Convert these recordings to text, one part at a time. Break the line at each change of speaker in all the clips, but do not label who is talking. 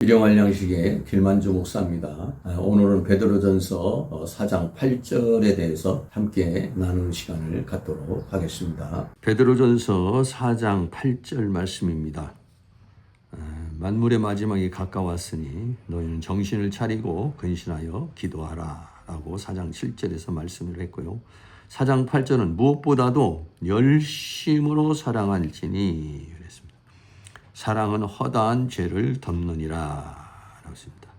일용할 양식의 길만주 목사입니다. 오늘은 베드로전서 4장 8절에 대해서 함께 나누는 시간을 갖도록 하겠습니다. 베드로전서 4장 8절 말씀입니다. 만물의 마지막이 가까웠으니 너희는 정신을 차리고 근신하여 기도하라 라고 4장 7절에서 말씀을 했고요. 4장 8절은 무엇보다도 열심으로 사랑할지니 그랬습니다. 사랑은 허다한 죄를 덮느니라 라고 했습니다.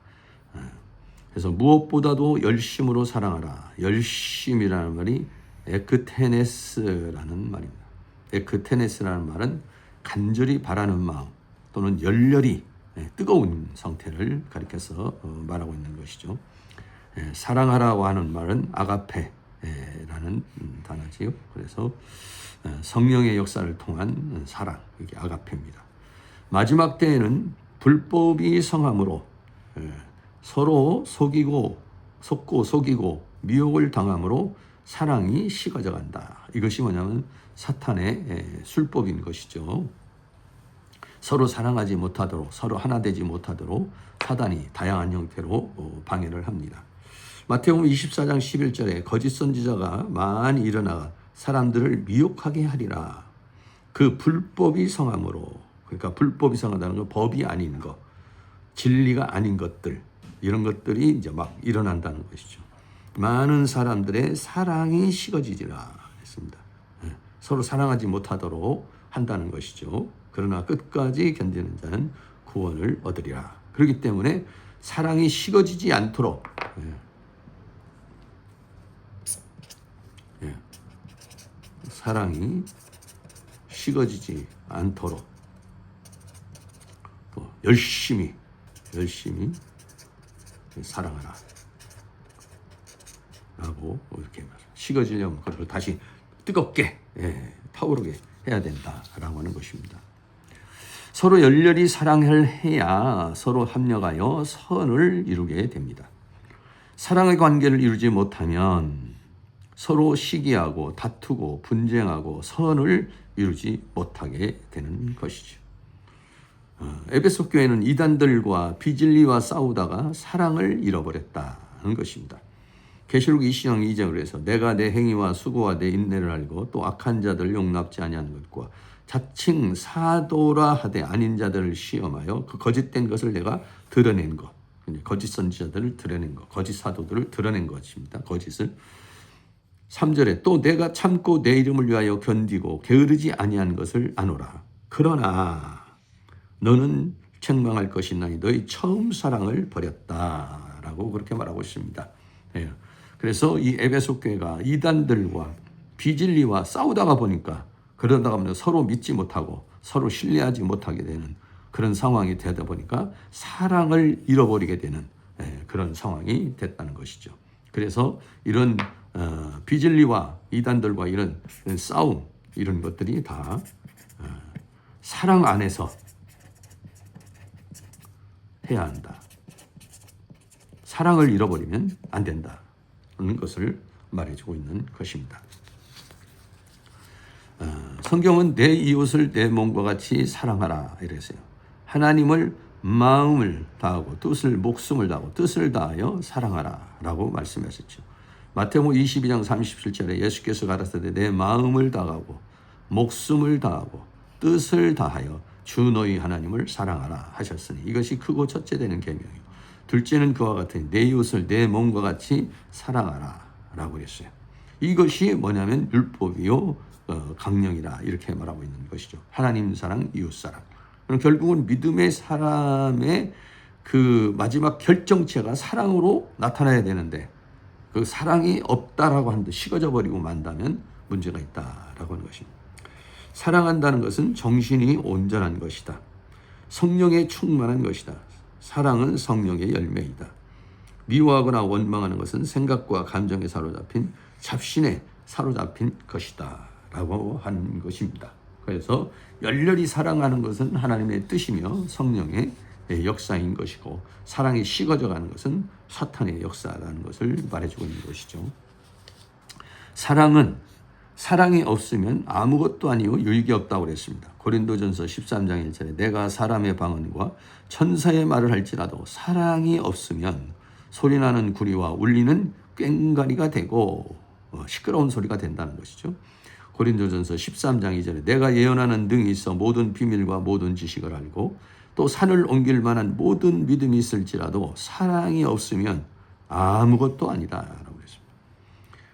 그래서 무엇보다도 열심으로 사랑하라. 열심이라는 말이 에크테네스라는 말입니다. 에크테네스라는 말은 간절히 바라는 마음 또는 열렬히 뜨거운 상태를 가리켜서 말하고 있는 것이죠. 사랑하라고 하는 말은 아가페라는 단어지요. 그래서 성령의 역사를 통한 사랑, 이게 아가페입니다. 마지막 때에는 불법이 성함으로 서로 속고 속이고 미혹을 당함으로 사랑이 식어져 간다. 이것이 뭐냐면 사탄의 술법인 것이죠. 서로 사랑하지 못하도록, 서로 하나 되지 못하도록 사단이 다양한 형태로 방해를 합니다. 마태복음 24장 11절에 거짓 선지자가 많이 일어나 사람들을 미혹하게 하리라. 그 불법이 성함으로, 그러니까 불법이 성하다는 건 법이 아닌 것, 진리가 아닌 것들, 이런 것들이 이제 막 일어난다는 것이죠. 많은 사람들의 사랑이 식어지리라 했습니다. 서로 사랑하지 못하도록 한다는 것이죠. 그러나 끝까지 견디는 자는 구원을 얻으리라. 그렇기 때문에 사랑이 식어지지 않도록 사랑이 식어지지 않도록 열심히 사랑하라 라고 이렇게 식어지려면 그걸 다시 뜨겁게 타오르게 해야 된다라고 하는 것입니다. 서로 열렬히 사랑을 해야 서로 합력하여 선을 이루게 됩니다. 사랑의 관계를 이루지 못하면 서로 시기하고 다투고 분쟁하고 선을 이루지 못하게 되는 것이죠. 에베소 교회는 이단들과 비진리와 싸우다가 사랑을 잃어버렸다는 것입니다. 계시록 20장 2절을 해서 내가 내 행위와 수고와 내 인내를 알고 또 악한 자들을 용납지 아니하는 것과 자칭 사도라 하되 아닌 자들을 시험하여 그 거짓된 것을 내가 드러낸 것, 거짓 선지자들을 드러낸 것, 거짓 사도들을 드러낸 것입니다. 거짓을. 3절에 또 내가 참고 내 이름을 위하여 견디고 게으르지 아니한 것을 아노라. 그러나 너는 책망할 것이나니 너희 처음 사랑을 버렸다라고 그렇게 말하고 있습니다. 그래서 이 에베소 교회가 이단들과 비진리와 싸우다가 보니까 그러다가 보면 서로 믿지 못하고 서로 신뢰하지 못하게 되는 그런 상황이 되다 보니까 사랑을 잃어버리게 되는 그런 상황이 됐다는 것이죠. 그래서 이런 비진리와 이단들과 이런 싸움 이런 것들이 다 사랑 안에서 해야 한다. 사랑을 잃어버리면 안 된다는 것을 말해주고 있는 것입니다. 성경은 내 이웃을 내 몸과 같이 사랑하라 이랬어요. 하나님을 마음을 다하고 뜻을 목숨을 다하고 뜻을 다하여 사랑하라 라고 말씀하셨죠. 마태복음 22장 37절에 예수께서 가라사대 내 마음을 다하고 목숨을 다하고 뜻을 다하여 주 너희 하나님을 사랑하라 하셨으니 이것이 크고 첫째 되는 계명이요 둘째는 그와 같으니 내 이웃을 내 몸과 같이 사랑하라 라고 했어요. 이것이 뭐냐면 율법이요 강령이라 이렇게 말하고 있는 것이죠. 하나님 사랑, 이웃 사랑. 결국은 믿음의 사람의 그 마지막 결정체가 사랑으로 나타나야 되는데 그 사랑이 없다라고 하는데 식어져 버리고 만다면 문제가 있다라고 하는 것입니다. 사랑한다는 것은 정신이 온전한 것이다. 성령에 충만한 것이다. 사랑은 성령의 열매이다. 미워하거나 원망하는 것은 생각과 감정에 사로잡힌 잡신에 사로잡힌 것이다 라고 하는 것입니다. 그래서 열렬히 사랑하는 것은 하나님의 뜻이며 성령의 역사인 것이고 사랑이 식어져 가는 것은 사탄의 역사라는 것을 말해주고 있는 것이죠. 사랑은 사랑이 없으면 아무것도 아니요 유익이 없다고 그랬습니다. 고린도전서 13장 1절에 내가 사람의 방언과 천사의 말을 할지라도 사랑이 없으면 소리나는 구리와 울리는 꽹과리가 되고 시끄러운 소리가 된다는 것이죠. 고린도전서 13장 2절에 내가 예언하는 능이 있어 모든 비밀과 모든 지식을 알고 또 산을 옮길 만한 모든 믿음이 있을지라도 사랑이 없으면 아무것도 아니다라고 했습니다.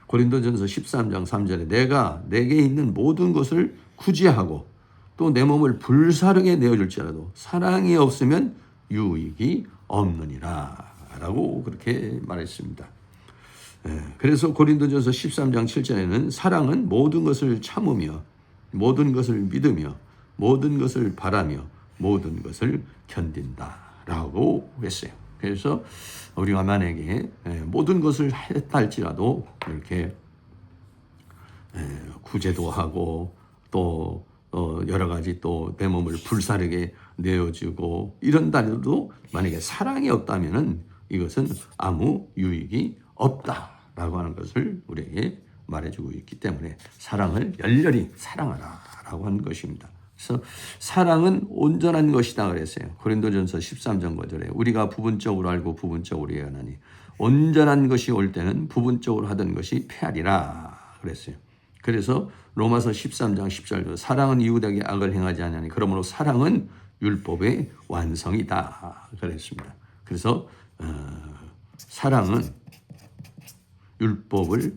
고린도전서 13장 3절에 내가 내게 있는 모든 것을 구제하고 또 내 몸을 불사르게 내어줄지라도 사랑이 없으면 유익이 없느니라 라고 그렇게 말했습니다. 그래서 고린도전서 13장 7절에는 사랑은 모든 것을 참으며 모든 것을 믿으며 모든 것을 바라며 모든 것을 견딘다라고 했어요. 그래서 우리가 만약에 모든 것을 했다 할지라도 이렇게 구제도 하고 또 여러 가지 또 내 몸을 불사르게 내어주고 이런다 해도 만약에 사랑이 없다면은 이것은 아무 유익이 없다라고 하는 것을 우리에게 말해주고 있기 때문에 사랑을 열렬히 사랑하라라고 하는 것입니다. 그래서 사랑은 온전한 것이다 그랬어요. 고린도전서 13장 9절에 우리가 부분적으로 알고 부분적으로 예언하니 온전한 것이 올 때는 부분적으로 하던 것이 패하리라 그랬어요. 그래서 로마서 13장 10절도 사랑은 이웃에게 악을 행하지 아니하니 그러므로 사랑은 율법의 완성이다 그랬습니다. 그래서 사랑은 율법을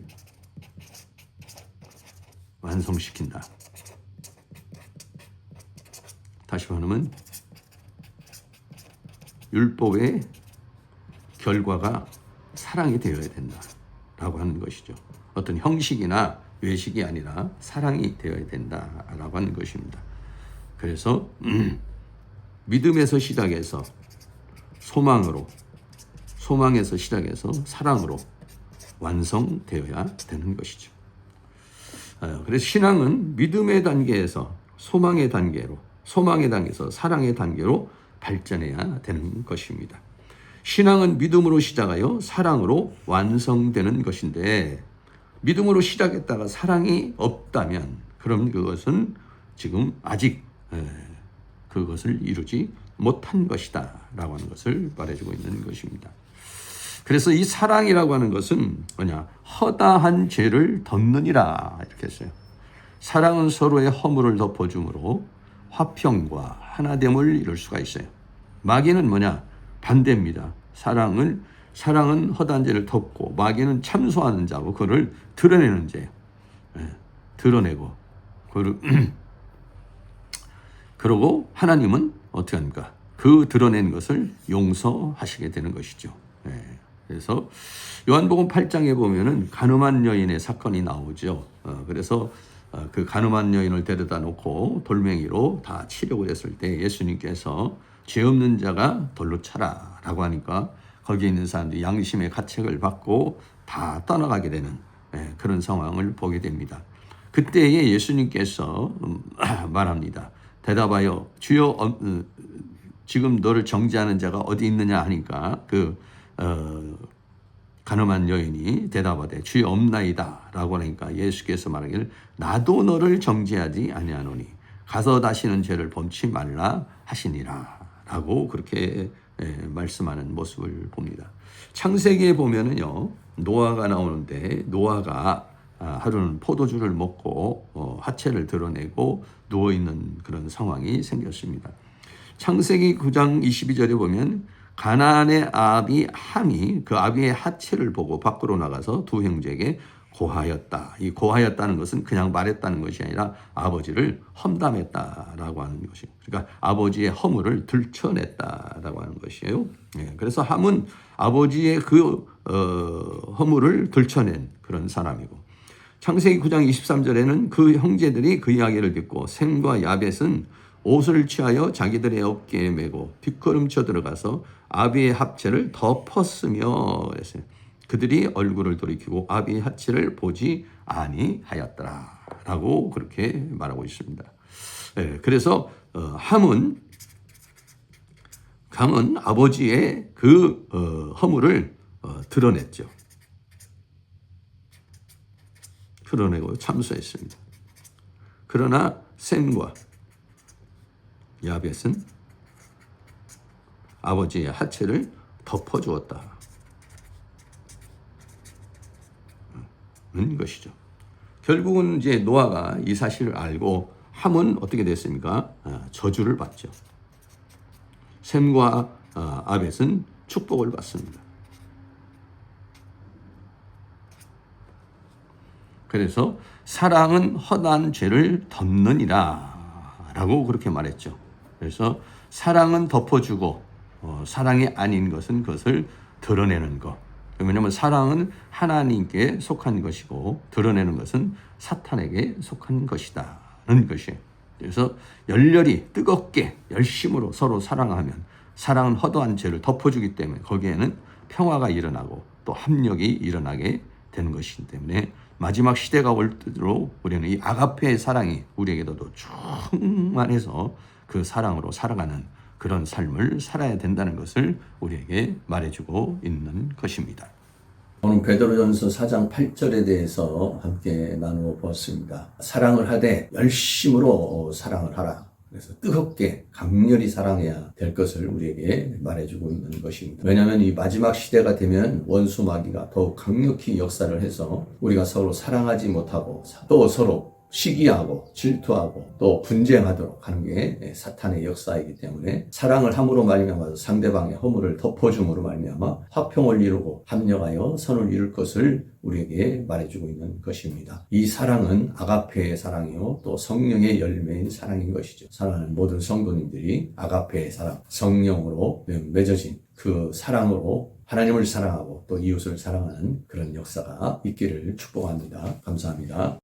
완성시킨다. 다시 말하면 율법의 결과가 사랑이 되어야 된다라고 하는 것이죠. 어떤 형식이나 외식이 아니라 사랑이 되어야 된다라고 하는 것입니다. 그래서 믿음에서 시작해서 소망으로, 소망에서 시작해서 사랑으로 완성되어야 되는 것이죠. 그래서 신앙은 믿음의 단계에서 소망의 단계로, 소망의 단계에서 사랑의 단계로 발전해야 되는 것입니다. 신앙은 믿음으로 시작하여 사랑으로 완성되는 것인데 믿음으로 시작했다가 사랑이 없다면 그럼 그것은 지금 아직 그것을 이루지 못한 것이다 라고 하는 것을 말해주고 있는 것입니다. 그래서 이 사랑이라고 하는 것은 뭐냐? 허다한 죄를 덮느니라 이렇게 했어요. 사랑은 서로의 허물을 덮어줌으로 화평과 하나됨을 이룰 수가 있어요. 마귀는 뭐냐? 반대입니다. 사랑은 허다한 죄를 덮고 마귀는 참소하는 자고 그를 드러내는 죄예요. 드러내고 그러고 하나님은 어떻게 합니까? 그 드러낸 것을 용서하시게 되는 것이죠. 그래서 요한복음 8장에 보면은 간음한 여인의 사건이 나오죠. 그래서 그 간음한 여인을 데려다 놓고 돌멩이로 다 치려고 했을 때 예수님께서 죄 없는 자가 돌로 차라라고 하니까 거기에 있는 사람들이 양심의 가책을 받고 다 떠나가게 되는 그런 상황을 보게 됩니다. 그때에 예수님께서 말합니다. 대답하여 주여 지금 너를 정죄하는 자가 어디 있느냐 하니까 간음한 여인이 대답하되 주여 없나이다 라고 하니까 예수께서 말하기를 나도 너를 정죄하지 아니하노니 가서 다시는 죄를 범치 말라 하시니라 라고 그렇게 말씀하는 모습을 봅니다. 창세기에 보면은요 노아가 나오는데 노아가 하루는 포도주를 먹고 하체를 드러내고 누워있는 그런 상황이 생겼습니다. 창세기 9장 22절에 보면 가나안의 아비 함이 그 아비의 하체를 보고 밖으로 나가서 두 형제에게 고하였다. 이 고하였다는 것은 그냥 말했다는 것이 아니라 아버지를 험담했다라고 하는 것이에요. 그러니까 아버지의 허물을 들춰냈다라고 하는 것이에요. 그래서 함은 아버지의 그 허물을 들춰낸 그런 사람이고 창세기 9장 23절에는 그 형제들이 그 이야기를 듣고 셈과 야벳은 옷을 취하여 자기들의 어깨에 메고 뒷걸음쳐 들어가서 아비의 합체를 덮었으며 그랬어요. 그들이 얼굴을 돌이키고 아비의 하체를 보지 아니하였더라 라고 그렇게 말하고 있습니다. 그래서 함은 아버지의 그 허물을 드러냈죠. 풀어내고 참소했습니다. 그러나 셈과 야벳은 아버지의 하체를 덮어주었다. 는 것이죠. 결국은 이제 노아가 이 사실을 알고 함은 어떻게 됐습니까? 저주를 받죠. 셈과 아벳은 축복을 받습니다. 그래서 사랑은 허다한 죄를 덮느니라 라고 그렇게 말했죠. 그래서 사랑은 덮어주고 사랑이 아닌 것은 그것을 드러내는 것. 왜냐하면 사랑은 하나님께 속한 것이고 드러내는 것은 사탄에게 속한 것이다는 것이에요. 그래서 열렬히 뜨겁게 열심으로 서로 사랑하면 사랑은 허다한 죄를 덮어주기 때문에 거기에는 평화가 일어나고 또 합력이 일어나게 되는 것이기 때문에 마지막 시대가 올 때로 우리는 이 아가페의 사랑이 우리에게도 충만해서 그 사랑으로 살아가는 그런 삶을 살아야 된다는 것을 우리에게 말해주고 있는 것입니다. 오늘 베드로전서 4장 8절에 대해서 함께 나누어 보았습니다. 사랑을 하되 열심으로 사랑을 하라. 그래서 뜨겁게 강렬히 사랑해야 될 것을 우리에게 말해주고 있는 것입니다. 왜냐하면 이 마지막 시대가 되면 원수 마귀가 더욱 강력히 역사를 해서 우리가 서로 사랑하지 못하고 또 서로 시기하고 질투하고 또 분쟁하도록 하는 게 사탄의 역사이기 때문에 사랑을 함으로 말미암아 상대방의 허물을 덮어줌으로 말미암아 화평을 이루고 합력하여 선을 이룰 것을 우리에게 말해주고 있는 것입니다. 이 사랑은 아가페의 사랑이요 또 성령의 열매인 사랑인 것이죠. 사랑하는 모든 성도님들이 아가페의 사랑, 성령으로 맺어진 그 사랑으로 하나님을 사랑하고 또 이웃을 사랑하는 그런 역사가 있기를 축복합니다. 감사합니다.